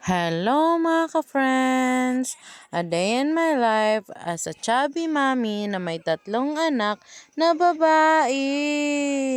Hello mga ka-friends! A day in my life as a chubby mommy na may 3 anak na babae.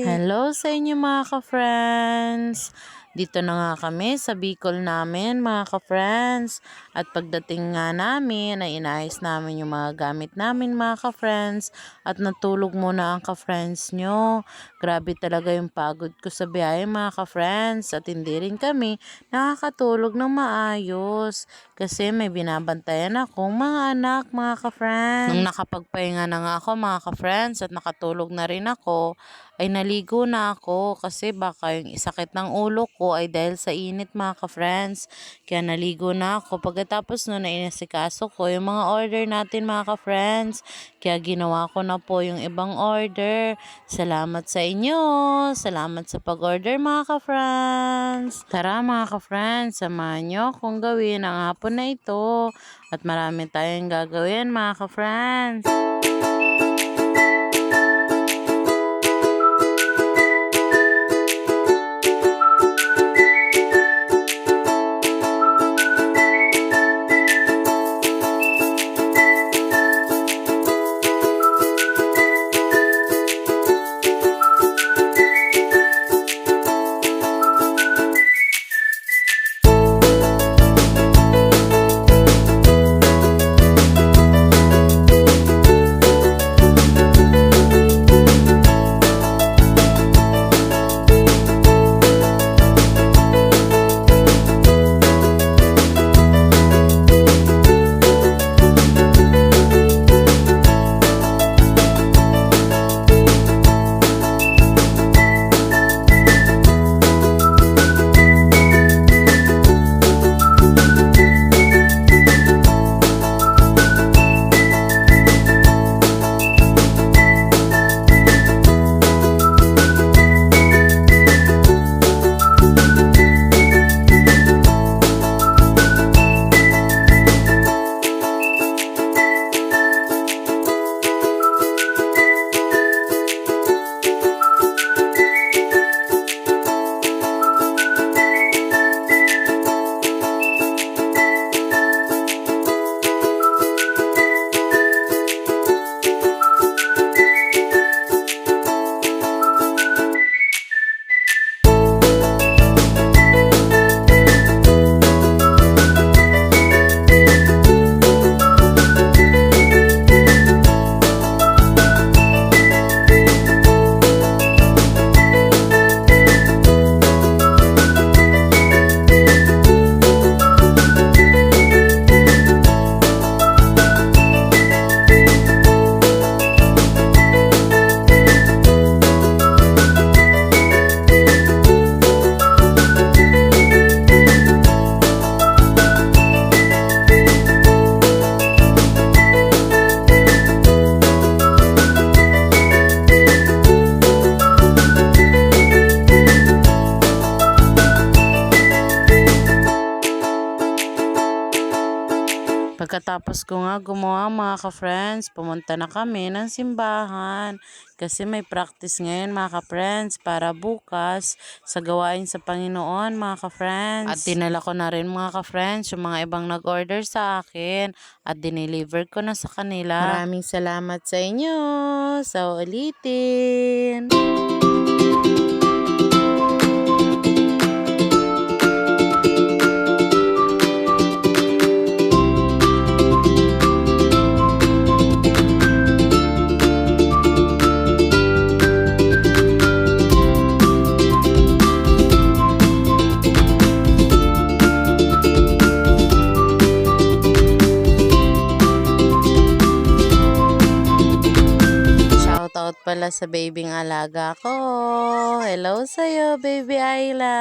Hello sa inyo mga ka-friends! Dito na nga kami sa Bicol namin mga ka-friends. At pagdating nga namin ay inayos namin yung mga gamit namin mga ka-friends. At natulog muna ang ka-friends nyo. Grabe talaga yung pagod ko sa biyahe mga ka-friends. At hindi rin kami nakakatulog ng maayos kasi may binabantayan akong mga anak mga ka-friends. Nung nakapagpahinga na nga ako mga ka-friends at nakatulog na rin ako, ay naligo na ako kasi baka yung sakit ng ulo ko ay dahil sa init mga ka-friends. Kaya naligo na ako. Pagkatapos nun ay inasikaso ko yung mga order natin mga ka-friends. Kaya ginawa ko na po yung ibang order. Salamat sa inyo. Salamat sa pag-order mga ka-friends. Tara mga ka-friends, samahan nyo kung gawin ang hapon na ito. At marami tayong gagawin mga ka-friends. Pagkatapos ko nga gumawa mga ka-friends, pumunta na kami ng simbahan kasi may practice ngayon mga ka-friends para bukas sa gawain sa Panginoon mga ka-friends. At dinala ko na rin mga ka-friends yung mga ibang nag-order sa akin at dineliver ko na sa kanila. Maraming salamat sa inyo. Sa ulitin. Shoutout pala sa babing alaga ko. Hello sa'yo, baby Ayla.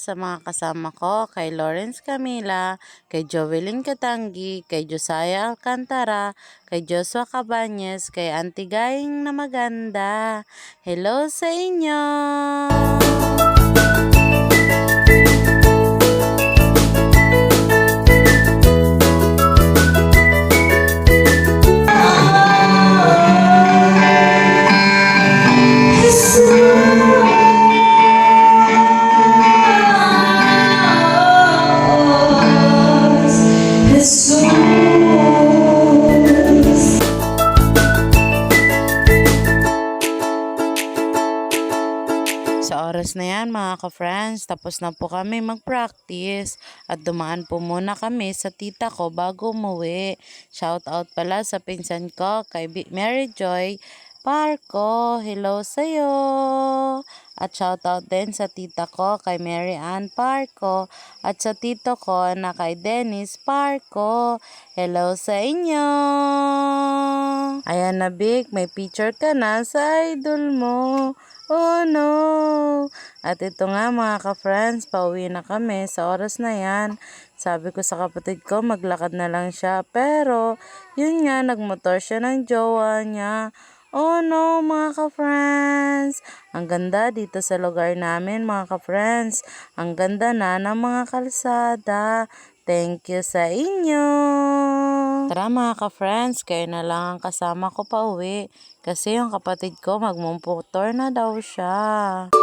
sa mga kasama ko, kay Lawrence Camila, kay Jovelyn Katangi, kay Josiah Alcantara, kay Joshua Cabañez, kay Auntie Gaying na maganda. Hello sa inyo! Sa oras na yan mga ka-friends, tapos na po kami mag-practice at dumaan po muna kami sa tita ko bago umuwi. Shout out pala sa pinsan ko kay Mary Joy Parco, hello sa'yo! At shout out din sa tita ko kay Mary Ann Parco at sa tito ko na kay Dennis Parco, hello sa inyo! Ayan na Big, may picture ka na sa idol mo. Oh no! At ito nga mga ka-friends, pauwi na kami sa oras na yan. Sabi ko sa kapatid ko maglakad na lang siya, pero yun nga, nagmotor siya ng jowa niya. Oh no mga ka-friends! Ang ganda dito sa lugar namin mga ka-friends. Ang ganda na ng mga kalsada. Thank you sa inyo! Tara mga ka-friends, kayo na lang ang kasama ko pa uwi. Kasi yung kapatid ko magmumputor na daw siya.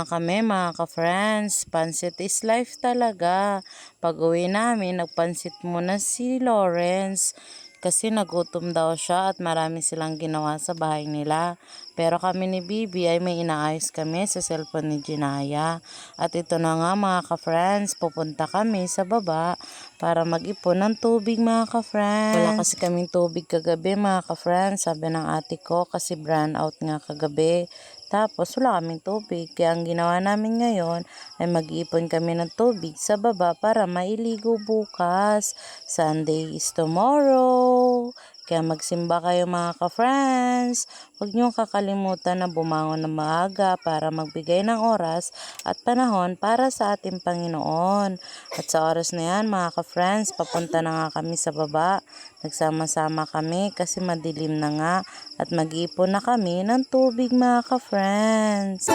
Kami mga ka-friends, pansit is life talaga. Pag uwi namin, nagpansit muna si Lawrence kasi nagutom daw siya at marami silang ginawa sa bahay nila. Pero kami ni Bibi ay may inaayos kami sa cellphone ni Jinaya. At ito na nga mga ka-friends, pupunta kami sa baba para mag-ipon ng tubig mga ka-friends. Wala kasi kaming tubig kagabi mga ka-friends, sabi ng ate ko kasi brown out nga kagabi. Tapos wala kaming tubig, kaya ang ginawa namin ngayon ay mag-iipon kami ng tubig sa baba para mailigo bukas. Sunday is tomorrow. Kaya magsimba kayo mga ka-friends. Huwag niyong kakalimutan na bumangon ng maaga para magbigay ng oras at panahon para sa ating Panginoon. At sa oras na yan mga ka-friends, papunta na nga kami sa baba. Nagsama-sama kami kasi madilim na nga at mag-iipon na kami ng tubig mga ka-friends.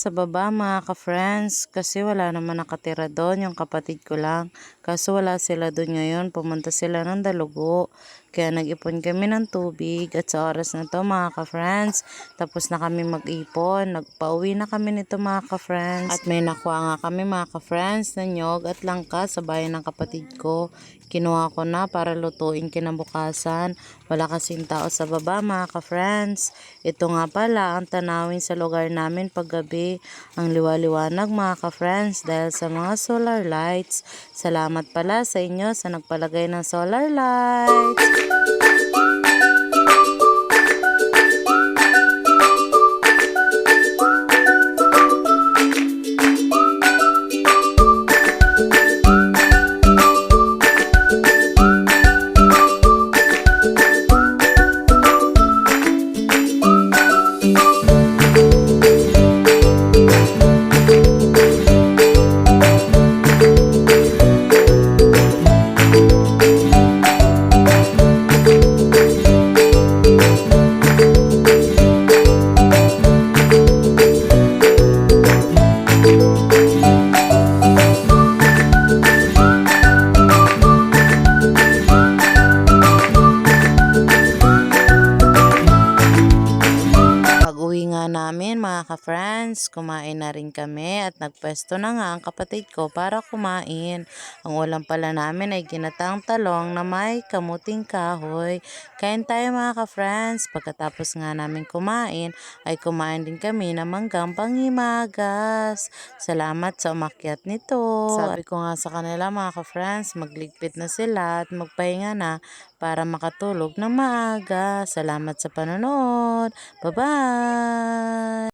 sa baba mga ka-friends kasi wala naman nakatira doon, yung kapatid ko lang. Kaso wala sila doon ngayon, pumunta sila ng Dalugo. Kaya nag-ipon kami ng tubig at sa oras na to mga ka-friends, tapos na kami mag-ipon. Nagpauwi na kami nito mga ka-friends. At may nakuha nga kami mga ka-friends na nyog at langka sa bayan ng kapatid ko. Kinuha ko na para lutuin kinabukasan. Wala kasing tao sa baba mga ka-friends. Ito nga pala ang tanawin sa lugar namin paggabi. Ang liwaliwanag mga ka-friends dahil sa mga solar lights. Salamat pala sa inyo sa nagpalagay ng solar lights. Namin mga ka-friends, kumain na rin kami at nagpwesto na nga ang kapatid ko para kumain. Ang ulam pala namin ay ginataang talong na may kamuting kahoy. Kain tayo mga ka-friends. Pagkatapos nga namin kumain ay kumain din kami ng manggang panghimagas. Salamat sa umakyat nito. Sabi ko nga sa kanila mga ka-friends, magligpit na sila at magpahinga na para makatulog ng maaga. Salamat sa panonood. Bye-bye!